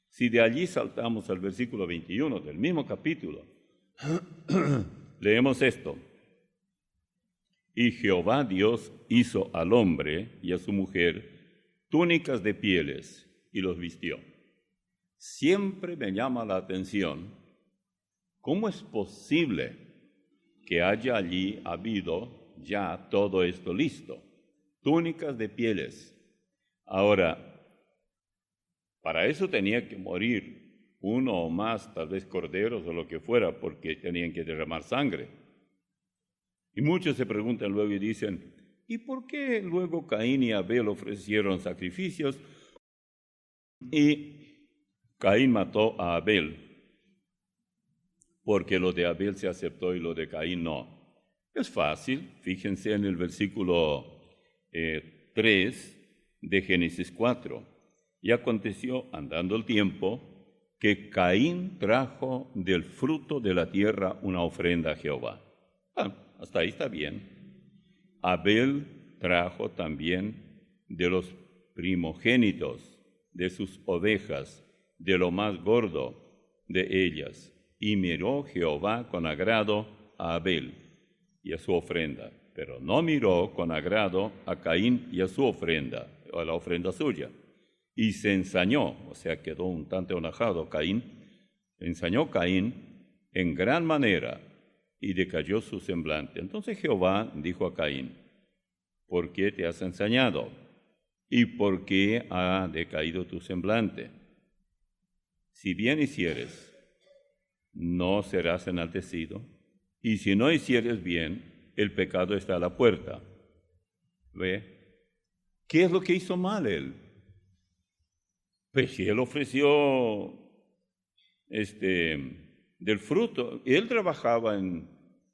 Si de allí saltamos al versículo 21 del mismo capítulo, leemos esto. Y Jehová Dios hizo al hombre y a su mujer túnicas de pieles y los vistió. Siempre me llama la atención, ¿cómo es posible que haya allí habido ya todo esto listo? Túnicas de pieles. Ahora, para eso tenía que morir uno o más, tal vez corderos o lo que fuera, porque tenían que derramar sangre. Y muchos se preguntan luego y dicen, ¿y por qué luego Caín y Abel ofrecieron sacrificios y Caín mató a Abel? Porque lo de Abel se aceptó y lo de Caín no. Es fácil, fíjense en el versículo 3 de Génesis 4. Y aconteció, andando el tiempo, que Caín trajo del fruto de la tierra una ofrenda a Jehová. Hasta ahí está bien. Abel trajo también de los primogénitos de sus ovejas, de lo más gordo de ellas. Y miró Jehová con agrado a Abel y a su ofrenda, pero no miró con agrado a Caín y a su ofrenda, o a la ofrenda suya. Y se ensañó, o sea, quedó un tanto enojado Caín, ensañó Caín en gran manera y decayó su semblante. Entonces Jehová dijo a Caín, ¿por qué te has ensañado? ¿Y por qué ha decaído tu semblante? Si bien hicieres, no serás enaltecido, y si no hicieres bien, el pecado está a la puerta. ¿Ve? ¿Qué es lo que hizo mal él? Pues si él ofreció del fruto, él trabajaba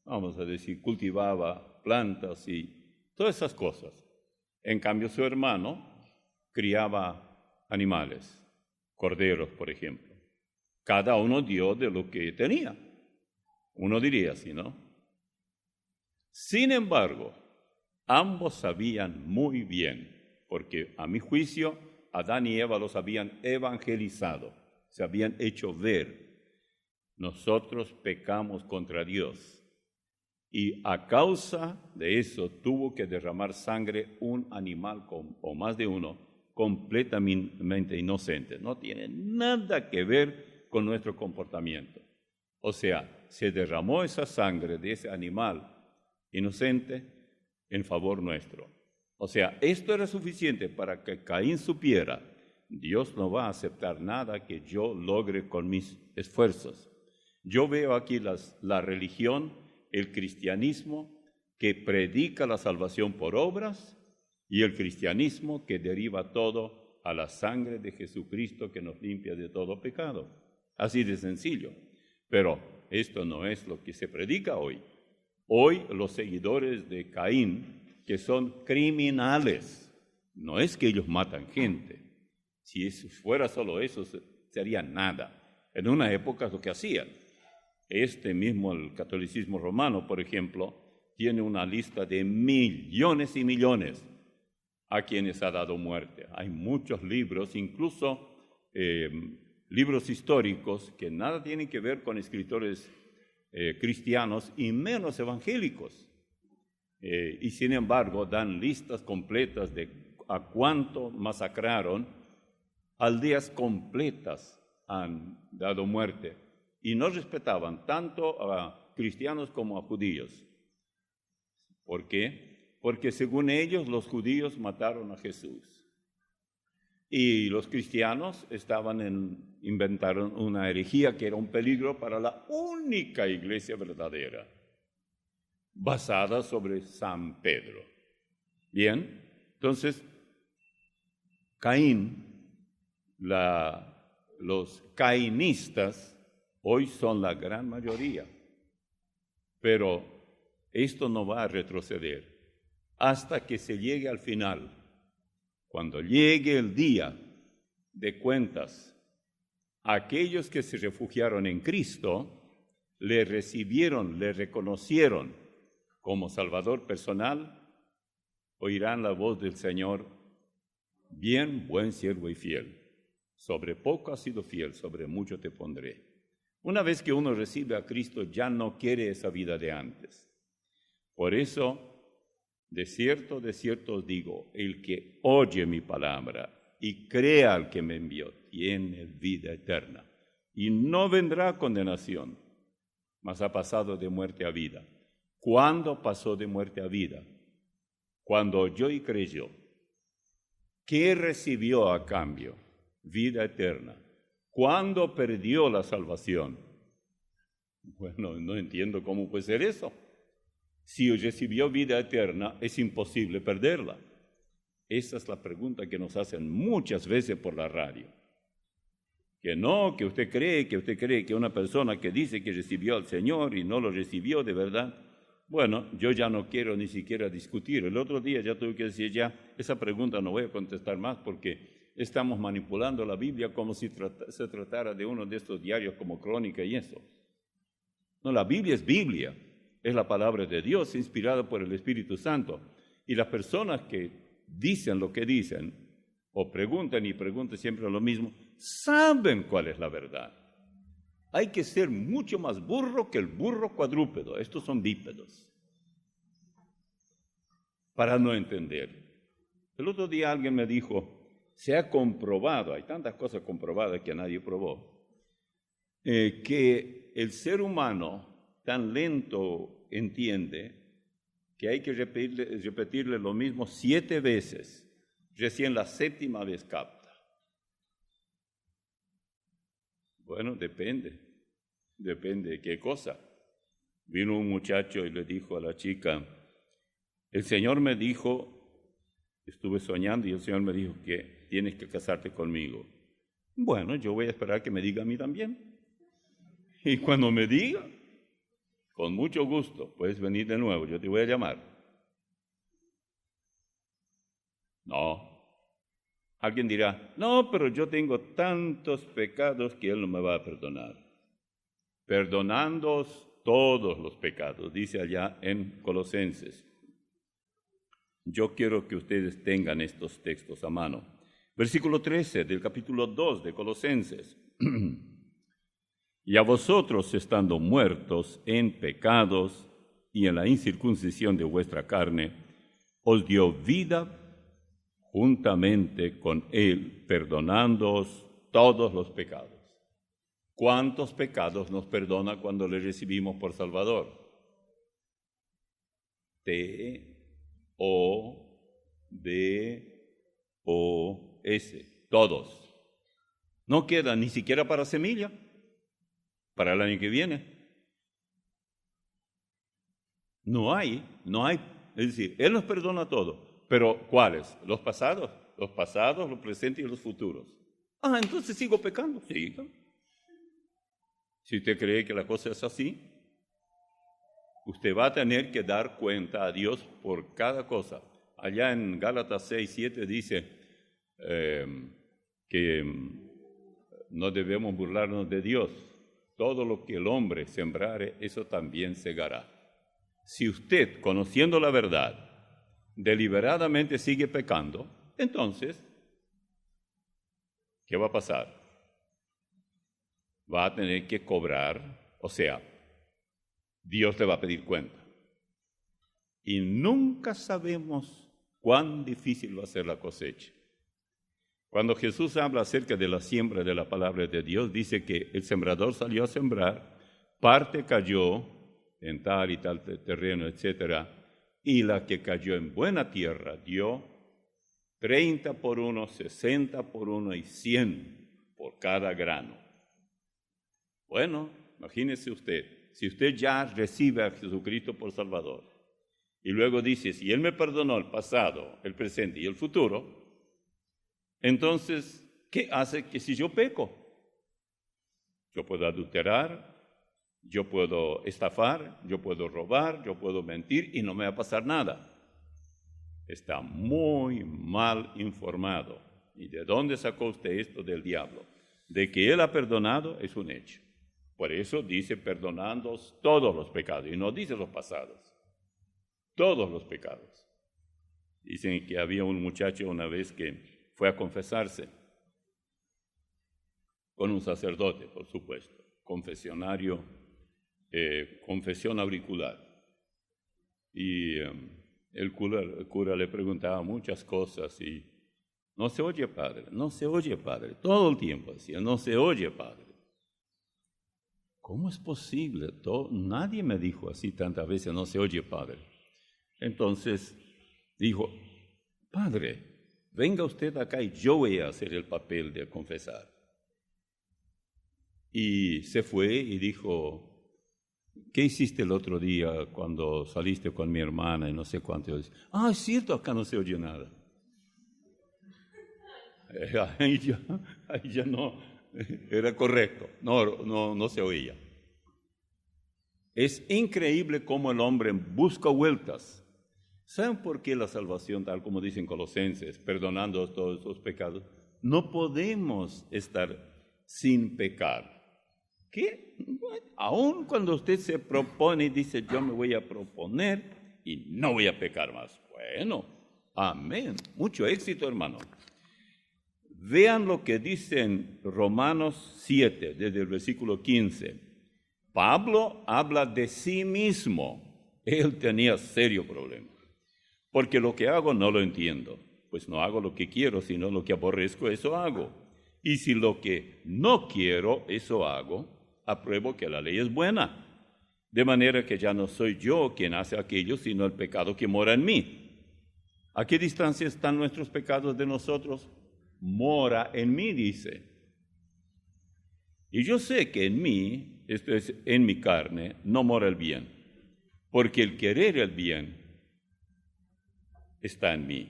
vamos a decir, cultivaba plantas y todas esas cosas. En cambio, su hermano criaba animales, corderos, por ejemplo. Cada uno dio de lo que tenía. Uno diría así, ¿no? Sin embargo, ambos sabían muy bien, porque a mi juicio, Adán y Eva los habían evangelizado, se habían hecho ver. Nosotros pecamos contra Dios y a causa de eso tuvo que derramar sangre un animal o más de uno completamente inocente. No tiene nada que ver con nuestro comportamiento. O sea, se derramó esa sangre de ese animal inocente en favor nuestro. O sea, esto era suficiente para que Caín supiera, Dios no va a aceptar nada que yo logre con mis esfuerzos. Yo veo aquí la religión, el cristianismo, que predica la salvación por obras, y el cristianismo que deriva todo a la sangre de Jesucristo que nos limpia de todo pecado. Así de sencillo. Pero esto no es lo que se predica hoy. Hoy los seguidores de Caín, que son criminales, no es que ellos matan gente. Si eso fuera solo eso, sería nada. En una época es lo que hacían. El catolicismo romano, por ejemplo, tiene una lista de millones y millones a quienes ha dado muerte. Hay muchos libros, incluso libros históricos, que nada tienen que ver con escritores cristianos y menos evangélicos. Y sin embargo, dan listas completas de a cuánto masacraron, aldeas completas han dado muerte. Y no respetaban tanto a cristianos como a judíos. ¿Por qué? Porque según ellos los judíos mataron a Jesús. Y los cristianos inventaron una herejía que era un peligro para la única iglesia verdadera, basada sobre San Pedro. Bien, entonces, Caín, los cainistas, hoy son la gran mayoría, pero esto no va a retroceder hasta que se llegue al final. Cuando llegue el día de cuentas, aquellos que se refugiaron en Cristo, le recibieron, le reconocieron como Salvador personal, oirán la voz del Señor: bien, buen siervo y fiel. Sobre poco has sido fiel, sobre mucho te pondré. Una vez que uno recibe a Cristo, ya no quiere esa vida de antes. Por eso, de cierto os digo, el que oye mi palabra y crea al que me envió, tiene vida eterna. Y no vendrá condenación, mas ha pasado de muerte a vida. ¿Cuándo pasó de muerte a vida? Cuando oyó y creyó. ¿Qué recibió a cambio? Vida eterna. ¿Cuándo perdió la salvación? Bueno, no entiendo cómo puede ser eso. Si recibió vida eterna, es imposible perderla. Esa es la pregunta que nos hacen muchas veces por la radio. Que no, que usted cree que una persona que dice que recibió al Señor y no lo recibió de verdad. Bueno, yo ya no quiero ni siquiera discutir. El otro día ya tuve que decir esa pregunta no voy a contestar más porque estamos manipulando la Biblia como si se tratara de uno de estos diarios como Crónica y eso. No, la Biblia es la palabra de Dios inspirada por el Espíritu Santo. Y las personas que dicen lo que dicen, o preguntan y preguntan siempre lo mismo, saben cuál es la verdad. Hay que ser mucho más burro que el burro cuadrúpedo. Estos son bípedos. Para no entender. El otro día alguien me dijo, se ha comprobado, hay tantas cosas comprobadas que nadie probó, que el ser humano tan lento entiende que hay que repetirle lo mismo 7 veces, recién la 7ª vez capta. Bueno, depende de qué cosa. Vino un muchacho y le dijo a la chica, el Señor me dijo, estuve soñando y el Señor me dijo que tienes que casarte conmigo. Bueno, yo voy a esperar que me diga a mí también. Y cuando me diga, con mucho gusto, puedes venir de nuevo, yo te voy a llamar. No. Alguien dirá, no, pero yo tengo tantos pecados que Él no me va a perdonar. Perdonándoos todos los pecados, dice allá en Colosenses. Yo quiero que ustedes tengan estos textos a mano. Versículo 13 del capítulo 2 de Colosenses. Y a vosotros, estando muertos en pecados y en la incircuncisión de vuestra carne, os dio vida juntamente con Él, perdonándoos todos los pecados. ¿Cuántos pecados nos perdona cuando le recibimos por Salvador? T-O-D-O-S, todos. No queda ni siquiera para semilla, para el año que viene. No hay, es decir, Él nos perdona todo, pero ¿cuáles? Los pasados, los pasados, los presentes y los futuros. Ah, entonces sigo pecando. Siga. Si usted cree que la cosa es así, usted va a tener que dar cuenta a Dios por cada cosa. Allá en Gálatas 6:7 dice que no debemos burlarnos de Dios. Todo lo que el hombre sembrare, eso también segará. Si usted, conociendo la verdad, deliberadamente sigue pecando, entonces, ¿qué va a pasar? Va a tener que cobrar, o sea, Dios le va a pedir cuenta. Y nunca sabemos cuán difícil va a ser la cosecha. Cuando Jesús habla acerca de la siembra de la palabra de Dios, dice que el sembrador salió a sembrar, parte cayó en tal y tal terreno, etc., y la que cayó en buena tierra dio 30 por 1, 60 por 1 y 100 por cada grano. Bueno, imagínese usted, si usted ya recibe a Jesucristo por Salvador, y luego dice, si Él me perdonó el pasado, el presente y el futuro, entonces, ¿qué hace que si yo peco? Yo puedo adulterar, yo puedo estafar, yo puedo robar, yo puedo mentir y no me va a pasar nada. Está muy mal informado. ¿Y de dónde sacó usted esto del diablo? De que Él ha perdonado es un hecho. Por eso dice perdonando todos los pecados y no dice los pasados. Todos los pecados. Dicen que había un muchacho una vez que fue a confesarse con un sacerdote, por supuesto, confesionario, confesión auricular. Y el cura le preguntaba muchas cosas y no se oye, padre, no se oye, padre. Todo el tiempo decía, no se oye, padre. ¿Cómo es posible? Nadie me dijo así tantas veces, no se oye, padre. Entonces dijo, padre, venga usted acá y yo voy a hacer el papel de confesar. Y se fue y dijo, ¿qué hiciste el otro día cuando saliste con mi hermana y no sé cuánto? Es cierto, acá no se oye nada. Ahí ya no, era correcto, no se oía. Es increíble cómo el hombre busca vueltas. ¿Saben por qué la salvación, tal como dicen Colosenses, perdonando todos esos pecados? No podemos estar sin pecar. ¿Qué? Aun cuando usted se propone y dice, yo me voy a proponer y no voy a pecar más. Bueno, amén. Mucho éxito, hermano. Vean lo que dice en Romanos 7, desde el versículo 15. Pablo habla de sí mismo. Él tenía serio problema. Porque lo que hago no lo entiendo, pues no hago lo que quiero, sino lo que aborrezco, eso hago. Y si lo que no quiero, eso hago, apruebo que la ley es buena. De manera que ya no soy yo quien hace aquello, sino el pecado que mora en mí. ¿A qué distancia están nuestros pecados de nosotros? Mora en mí, dice. Y yo sé que en mí, esto es, en mi carne, no mora el bien, porque el querer el bien está en mí,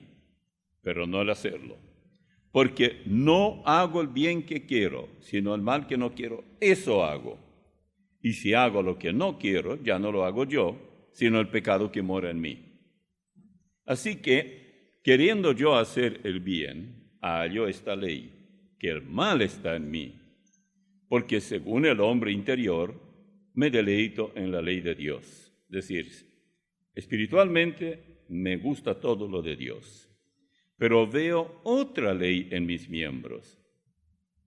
pero no el hacerlo. Porque no hago el bien que quiero, sino el mal que no quiero, eso hago. Y si hago lo que no quiero, ya no lo hago yo, sino el pecado que mora en mí. Así que, queriendo yo hacer el bien, hallo esta ley, que el mal está en mí, porque según el hombre interior, me deleito en la ley de Dios. Es decir, espiritualmente, me gusta todo lo de Dios, pero veo otra ley en mis miembros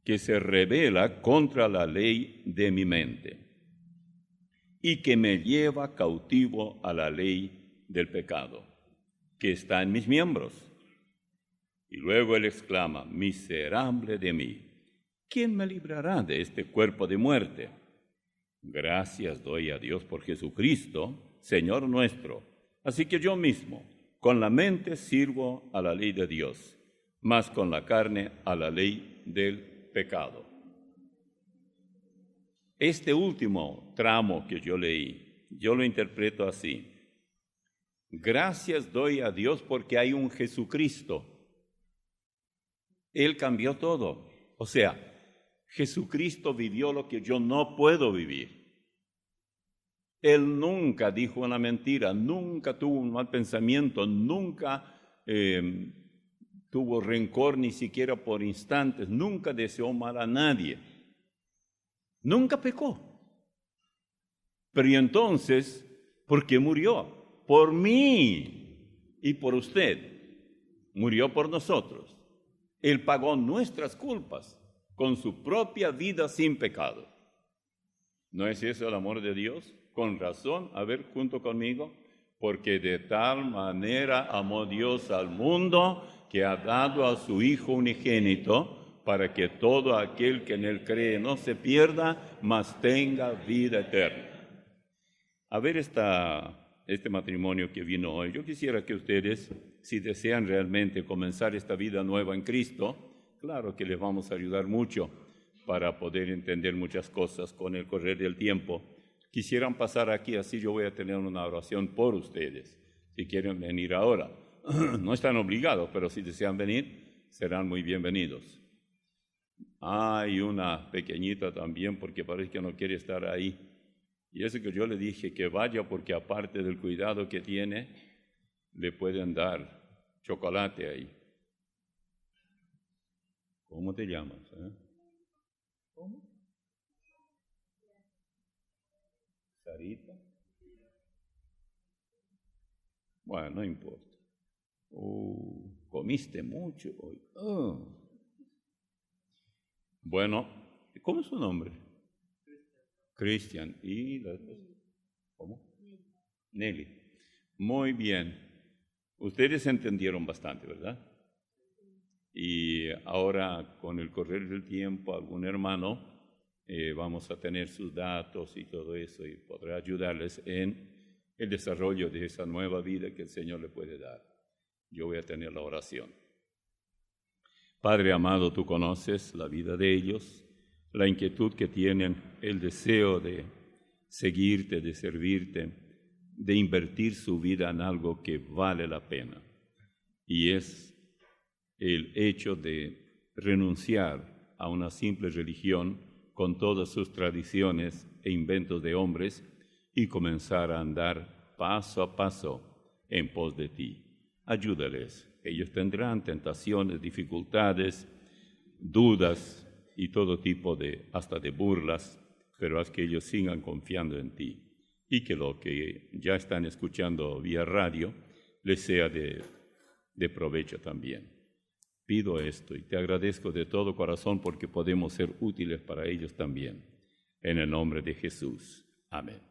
que se rebela contra la ley de mi mente y que me lleva cautivo a la ley del pecado que está en mis miembros. Y luego él exclama, miserable de mí, ¿quién me librará de este cuerpo de muerte? Gracias doy a Dios por Jesucristo, Señor nuestro. Así que yo mismo, con la mente sirvo a la ley de Dios, mas con la carne a la ley del pecado. Este último tramo que yo leí, yo lo interpreto así. Gracias doy a Dios porque hay un Jesucristo Él cambió todo. O sea, Jesucristo vivió lo que yo no puedo vivir. Él nunca dijo una mentira, nunca tuvo un mal pensamiento, nunca tuvo rencor ni siquiera por instantes, nunca deseó mal a nadie, nunca pecó. Pero ¿y entonces por qué murió? Por mí y por usted. Murió por nosotros. Él pagó nuestras culpas con su propia vida sin pecado. ¿No es eso el amor de Dios? Con razón, a ver, junto conmigo, porque de tal manera amó Dios al mundo que ha dado a su Hijo unigénito para que todo aquel que en él cree no se pierda, mas tenga vida eterna. A ver este matrimonio que vino hoy. Yo quisiera que ustedes, si desean realmente comenzar esta vida nueva en Cristo, claro que les vamos a ayudar mucho para poder entender muchas cosas con el correr del tiempo. Quisieran pasar aquí, así yo voy a tener una oración por ustedes. Si quieren venir ahora, no están obligados, pero si desean venir, serán muy bienvenidos. Hay una pequeñita también, porque parece que no quiere estar ahí. Y eso que yo le dije que vaya, porque aparte del cuidado que tiene, le pueden dar chocolate ahí. ¿Cómo te llamas? ¿Cómo? ¿Sarita? Bueno, no importa. Comiste mucho hoy. Bueno, ¿cómo es su nombre? Cristian. ¿Y la esposa? ¿Cómo? Nelly. Muy bien. Ustedes entendieron bastante, ¿verdad? Y ahora, con el correr del tiempo, algún hermano vamos a tener sus datos y todo eso y podrá ayudarles en el desarrollo de esa nueva vida que el Señor le puede dar. Yo voy a tener la oración. Padre amado, tú conoces la vida de ellos, la inquietud que tienen, el deseo de seguirte, de servirte, de invertir su vida en algo que vale la pena. Y es el hecho de renunciar a una simple religión con todas sus tradiciones e inventos de hombres y comenzar a andar paso a paso en pos de ti. Ayúdales. Ellos tendrán tentaciones, dificultades, dudas y todo tipo hasta de burlas, pero haz que ellos sigan confiando en ti y que lo que ya están escuchando vía radio les sea de provecho también. Pido esto y te agradezco de todo corazón porque podemos ser útiles para ellos también. En el nombre de Jesús. Amén.